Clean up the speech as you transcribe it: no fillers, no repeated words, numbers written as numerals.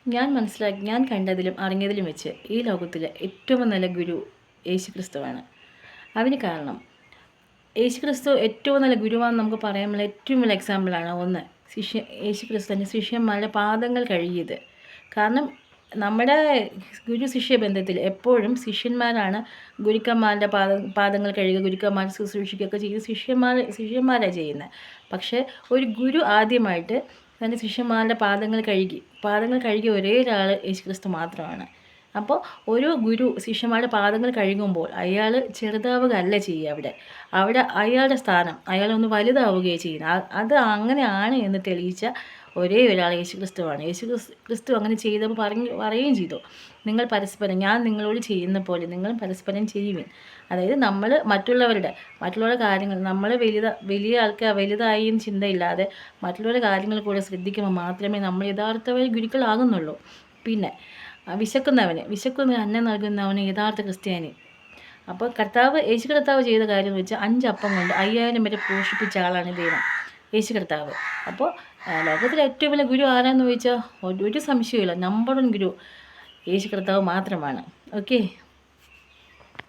ഞാൻ കണ്ടതിലും അറിഞ്ഞതിലും വെച്ച് ഈ ലോകത്തിലെ ഏറ്റവും നല്ല ഗുരു യേശുക്രിസ്തുവാണ്. അതിന് കാരണം യേശുക്രിസ്തു ഏറ്റവും നല്ല ഗുരുവാണെന്ന് നമുക്ക് പറയാനുള്ള ഏറ്റവും വലിയ എക്സാമ്പിളാണ് ഒന്ന് യേശുക്രിസ്തുവിൻ്റെ ശിഷ്യന്മാരുടെ പാദങ്ങൾ കഴുകിയത്. കാരണം നമ്മുടെ ഗുരു ശിഷ്യ ബന്ധത്തിൽ എപ്പോഴും ശിഷ്യന്മാരാണ് ഗുരുക്കന്മാരുടെ പാദങ്ങൾ കഴുകുക, ഗുരുക്കന്മാർ ശുശ്രൂഷിക്കുകയൊക്കെ ചെയ്യുന്നത് ശിഷ്യന്മാരാണ് ചെയ്യുന്നത്. പക്ഷേ ഒരു ഗുരു ആദ്യമായിട്ട് തൻ്റെ ശിഷ്യന്മാരുടെ പാദങ്ങൾ കഴുകിയ ഒരേ ഒരാൾ യേശുക്രിസ്തു മാത്രമാണ്. അപ്പോൾ ഒരു ഗുരു ശിഷ്യന്മാരുടെ പാദങ്ങൾ കഴുകുമ്പോൾ അയാൾ ചെറുതാവുകയല്ല ചെയ്യുക. അവിടെ അയാളുടെ സ്ഥാനം അയാളൊന്ന് വലുതാവുകയാണ് ചെയ്യുന്നത്. അത് അങ്ങനെയാണ് എന്ന് തെളിയിച്ച ഒരേ ഒരാൾ യേശുക്രിസ്തുവാണ്. യേശുക്രിസ്തു അങ്ങനെ ചെയ്തപ്പോൾ പറയുകയും ചെയ്തു, നിങ്ങൾ പരസ്പരം ഞാൻ നിങ്ങളോട് ചെയ്യുന്ന പോലെ നിങ്ങളും പരസ്പരം ചെയ്യുവിൻ. അതായത് നമ്മൾ മറ്റുള്ളവരുടെ കാര്യങ്ങൾ നമ്മൾ വലിയ ആൾക്കാർ വലുതായി എന്ന് ചിന്തയില്ലാതെ മറ്റുള്ളവരുടെ കാര്യങ്ങൾ കൂടെ ശ്രദ്ധിക്കുമ്പോൾ മാത്രമേ നമ്മൾ യഥാർത്ഥ ഗുരുക്കളാകുന്നുള്ളൂ. പിന്നെ വിശക്കുന്നവന് അന്നം നൽകുന്നവന് യഥാർത്ഥ ക്രിസ്ത്യാനി. അപ്പോൾ യേശു കർത്താവ് ചെയ്ത കാര്യം എന്ന് വെച്ചാൽ 5 അപ്പം കൊണ്ട് 5000 വരെ പോഷിപ്പിച്ച ആളാണ് ദൈവം യേശു കർത്താവ്. അപ്പോൾ ലോകത്തിലെ ഏറ്റവും വലിയ ഗുരു ആരാന്ന് ചോദിച്ചാൽ ഒരു സംശയമില്ല, നമ്പർ 1 ഗുരു യേശു കർത്താവ് മാത്രമാണ്. ഓക്കെ.